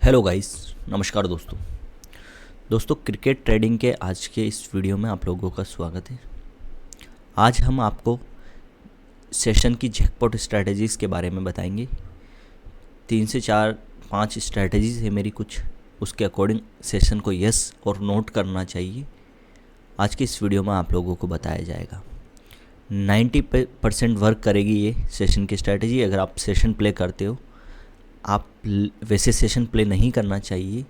Hello guys, नमस्कार दोस्तों cricket trading के आज के इस वीडियो में आप लोगों का स्वागत है। आज हम आपको सेशन की जैकपॉट स्ट्रैटेजीज़ के बारे में बताएंगे। 3 से 4-5 स्ट्रैटेजीज़ है मेरी कुछ, उसके अकॉर्डिंग सेशन को यस और नोट करना चाहिए। आज की इस वीडियो में आप लोगों को बताया जाएगा। 90% वर्क करेगी ये सेशन की स्ट्रैटेजी। अगर आप सेशन प्ले करते हो, आप वैसे सेशन प्ले नहीं करना चाहिए,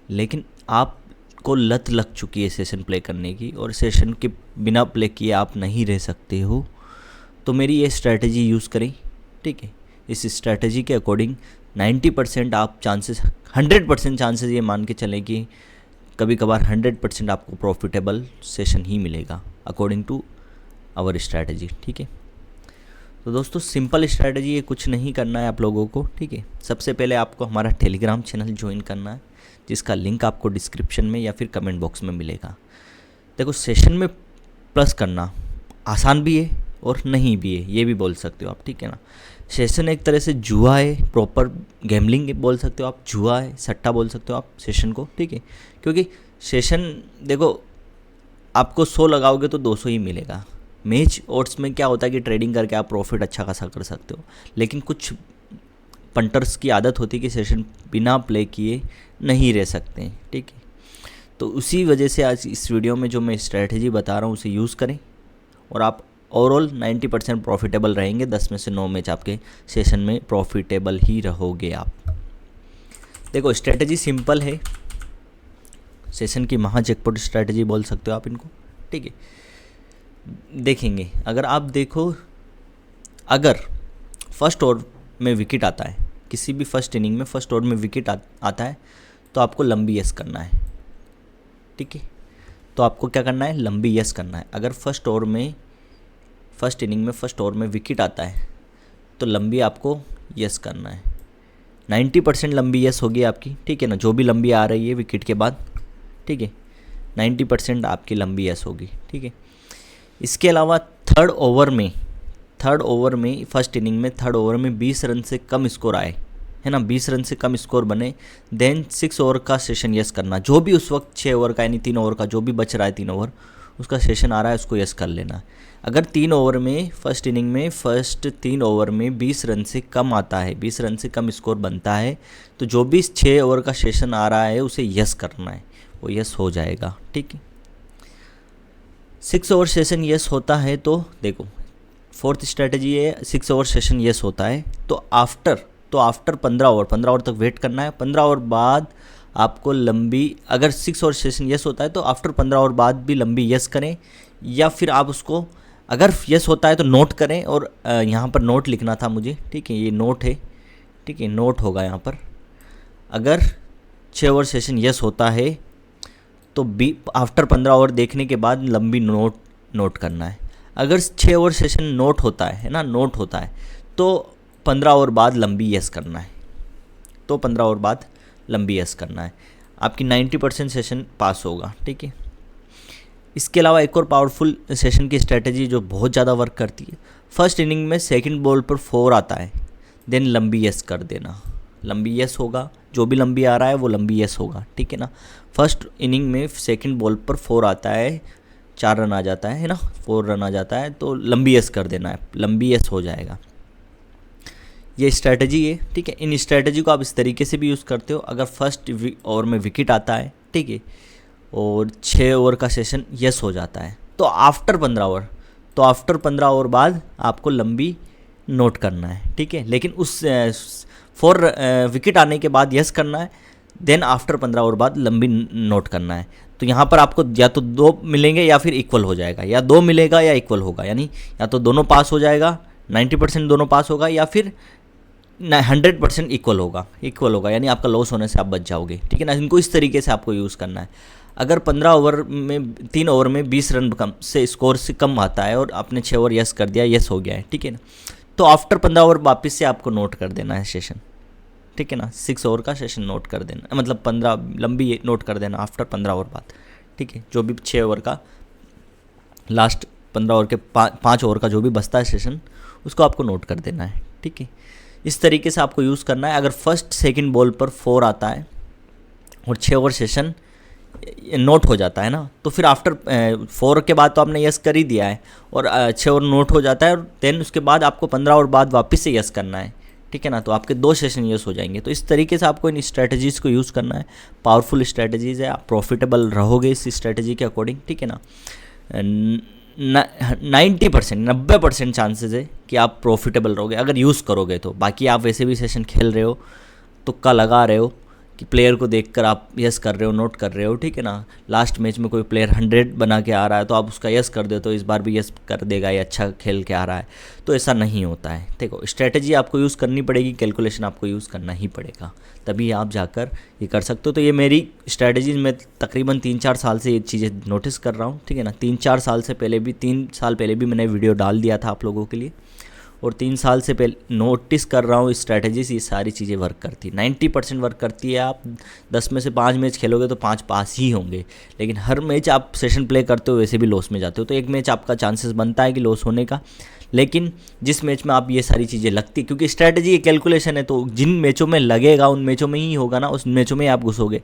लेकिन आपको लत लग चुकी है सेशन प्ले करने की और सेशन के बिना प्ले किए आप नहीं रह सकते हो, तो मेरी ये स्ट्रैटेजी यूज़ करें। ठीक है, इस स्ट्रैटेजी के अकॉर्डिंग 90% आप चांसेस 100% चांसेस ये मान के चलें कि कभी कभार 100% आपको प्रॉफिटेबल सेशन ही मिलेगा अकॉर्डिंग टू आवर स्ट्रैटेजी। ठीक है, तो दोस्तों सिंपल स्ट्रैटेजी है, कुछ नहीं करना है आप लोगों को। ठीक है, सबसे पहले आपको हमारा टेलीग्राम चैनल ज्वाइन करना है, जिसका लिंक आपको डिस्क्रिप्शन में या फिर कमेंट बॉक्स में मिलेगा। देखो, सेशन में प्लस करना आसान भी है और नहीं भी है, ये भी बोल सकते हो आप। ठीक है ना, सेशन एक तरह से जुआ है, प्रॉपर गैम्बलिंग बोल सकते हो आप, जुआ है, सट्टा बोल सकते हो आप सेशन को। ठीक है, क्योंकि सेशन देखो, आपको 100 लगाओगे तो 200 ही मिलेगा। मैच ओट्स में क्या होता है कि ट्रेडिंग करके आप प्रॉफिट अच्छा खासा कर सकते हो, लेकिन कुछ पंटर्स की आदत होती है कि सेशन बिना प्ले किए नहीं रह सकते हैं। ठीक है, तो उसी वजह से आज इस वीडियो में जो मैं स्ट्रैटेजी बता रहा हूँ उसे यूज़ करें और आप ओवरऑल 90% प्रॉफिटेबल रहेंगे। 10 में से 9 मैच आपके सेशन में प्रॉफिटेबल ही रहोगे आप। देखो, स्ट्रैटेजी सिंपल है, सेशन की महा जैकपॉट स्ट्रैटेजी बोल सकते हो आप इनको। ठीक है, देखेंगे अगर आप देखो, अगर फर्स्ट ओवर में विकेट आता है, किसी भी फर्स्ट इनिंग में फर्स्ट ओवर में विकेट आता है, तो आपको लंबी यस करना है। ठीक है, तो आपको क्या करना है, लंबी यस करना है। अगर फर्स्ट इनिंग में फर्स्ट ओवर में विकेट आता है तो लंबी आपको यस करना है। 90% लंबी यस होगी आपकी। ठीक है ना, जो भी लंबी आ रही है विकेट के बाद, ठीक है, 90% आपकी लंबी यस होगी। ठीक है, इसके अलावा थर्ड ओवर में फर्स्ट इनिंग में थर्ड ओवर में 20 रन से कम स्कोर आए, है ना, 20 रन से कम स्कोर बने, देन 6 ओवर का सेशन यस करना। जो भी उस वक्त 6 ओवर का यानी 3 ओवर का जो भी बच रहा है, 3 ओवर उसका सेशन आ रहा है, उसको यस कर लेना। अगर 3 ओवर में फर्स्ट इनिंग में फर्स्ट 3 ओवर में 20 रन से कम आता है, 20 रन से कम स्कोर बनता है, तो जो भी 6 ओवर का सेशन आ रहा है उसे यस करना है, वो यस हो जाएगा। ठीक है, 6 ओवर सेशन यस होता है तो देखो, फोर्थ स्ट्रैटेजी है, 6 ओवर सेशन यस होता है तो आफ्टर 15 ओवर तक वेट करना है। 15 ओवर बाद आपको लंबी, अगर 6 ओवर सेशन यस होता है तो आफ्टर 15 ओवर बाद भी लंबी यस करें, या फिर आप उसको अगर यस होता है तो नोट करें। और यहाँ पर नोट लिखना था मुझे। ठीक है, ये नोट है। ठीक है, नोट होगा यहाँ पर। अगर 6 ओवर सेशन यस होता है तो आफ्टर 15 ओवर देखने के बाद लंबी नोट करना है। अगर 6 ओवर सेशन नोट होता है ना, नोट होता है, तो 15 ओवर बाद लंबी यस करना है, तो 15 ओवर बाद लंबी यस करना है, आपकी 90% सेशन पास होगा। ठीक है, इसके अलावा एक और पावरफुल सेशन की स्ट्रैटेजी जो बहुत ज़्यादा वर्क करती है, फर्स्ट इनिंग में सेकंड बॉल पर 4 आता है, देन लंबी यस कर देना। लंबी यस होगा, जो भी लंबी आ रहा है वो लंबी यस होगा। ठीक है ना, फर्स्ट इनिंग में सेकंड बॉल पर 4 आता है, 4 रन आ जाता है ना, 4 रन आ जाता है, तो लंबी यस कर देना है, लंबी यस हो जाएगा। ये स्ट्रैटेजी है। ठीक है, इन स्ट्रैटेजी को आप इस तरीके से भी यूज़ करते हो। अगर फर्स्ट ओवर में विकेट आता है, ठीक है, और 6 ओवर का सेशन यस हो जाता है, तो आफ्टर 15 ओवर बाद आपको लंबी नोट करना है। ठीक है, लेकिन उस 4 विकेट आने के बाद यस करना है, देन आफ्टर 15 ओवर बाद लंबी नोट करना है। तो यहाँ पर आपको या तो 2 मिलेंगे या फिर इक्वल हो जाएगा, या 2 मिलेगा या इक्वल होगा, यानी या तो दोनों पास हो जाएगा, 90% दोनों पास होगा, या फिर 100% इक्वल होगा, यानी आपका लॉस होने से आप बच जाओगे। ठीक है ना, इनको इस तरीके से आपको यूज़ करना है। अगर 15 ओवर में 3 ओवर में 20 रन कम से स्कोर से कम आता है और आपने 6 ओवर यस कर दिया, यस हो गया है, ठीक है ना, तो आफ्टर 15 ओवर वापस से आपको नोट कर देना है सेशन। ठीक है ना, 6 ओवर का सेशन नोट कर देना, मतलब 15 लंबी नोट कर देना आफ्टर 15 ओवर बाद। ठीक है, जो भी 6 ओवर का लास्ट 15 ओवर के 5 ओवर का जो भी बचता है सेशन, उसको आपको नोट कर देना है। ठीक है, इस तरीके से आपको यूज़ करना है। अगर फर्स्ट सेकंड बॉल पर 4 आता है, और 6 ओवर सेशन नोट हो जाता है ना, तो फिर आफ्टर 4 के बाद तो आपने यस कर ही दिया है और 6 ओवर नोट हो जाता है, और देन उसके बाद आपको 15 ओवर बाद वापस से यस करना है, ठीक है ना। तो आपके 2 सेशन यस हो जाएंगे। तो इस तरीके से आपको इन स्ट्रैटेजीज़ को यूज़ करना है। पावरफुल स्ट्रैटेजीज़ है, आप प्रॉफिटेबल रहोगे इस स्ट्रैटेजी के अकॉर्डिंग, ठीक है ना। 90% चांसेस है कि आप प्रॉफिटेबल रहोगे अगर यूज़ करोगे तो। बाकी आप वैसे भी सेशन खेल रहे हो, तुक्का लगा रहे हो कि प्लेयर को देखकर आप यस कर रहे हो, नोट कर रहे हो, ठीक है ना। लास्ट मैच में कोई प्लेयर 100 बना के आ रहा है तो आप उसका यस कर दे तो इस बार भी यस कर देगा, ये अच्छा खेल के आ रहा है, तो ऐसा नहीं होता है। देखो, स्ट्रैटेजी आपको यूज़ करनी पड़ेगी, कैलकुलेशन आपको यूज़ करना ही पड़ेगा, तभी आप जाकर ये कर सकते हो। तो ये मेरी स्ट्रैटेजीज में तकरीबन 3-4 साल से ये चीज़ें नोटिस कर रहा हूँ, ठीक है ना। 3-4 साल से पहले भी, 3 साल पहले भी मैंने वीडियो डाल दिया था आप लोगों के लिए, और 3 साल से पहले नोटिस कर रहा हूँ स्ट्रैटेजी से ये सारी चीज़ें वर्क करती है। 90% वर्क करती है। आप 10 में से 5 मैच खेलोगे तो 5 पास ही होंगे, लेकिन हर मैच आप सेशन प्ले करते हो वैसे भी लॉस में जाते हो, तो एक मैच आपका चांसेस बनता है कि लॉस होने का। लेकिन जिस मैच में आप ये सारी चीज़ें लगती, क्योंकि स्ट्रैटेजी एक कैलकुलेशन है, तो जिन मैचों में लगेगा उन मैचों में ही होगा ना, उस मैचों में ही आप घुसोगे,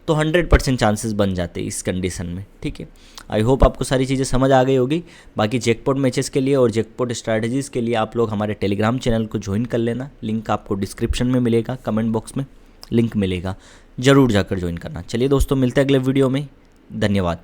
तो 100% चांसेस बन जाते हैं इस कंडीशन में, ठीक है। आई होप आपको सारी चीज़ें समझ आ गई होगी। बाकी जैकपॉट मैचेस के लिए और जैकपॉट स्ट्रैटेजीज़ के लिए आप लोग हमारे टेलीग्राम चैनल को ज्वाइन कर लेना। लिंक आपको डिस्क्रिप्शन में मिलेगा, कमेंट बॉक्स में लिंक मिलेगा, ज़रूर जाकर ज्वाइन करना। चलिए दोस्तों, मिलते हैं अगले वीडियो में। धन्यवाद।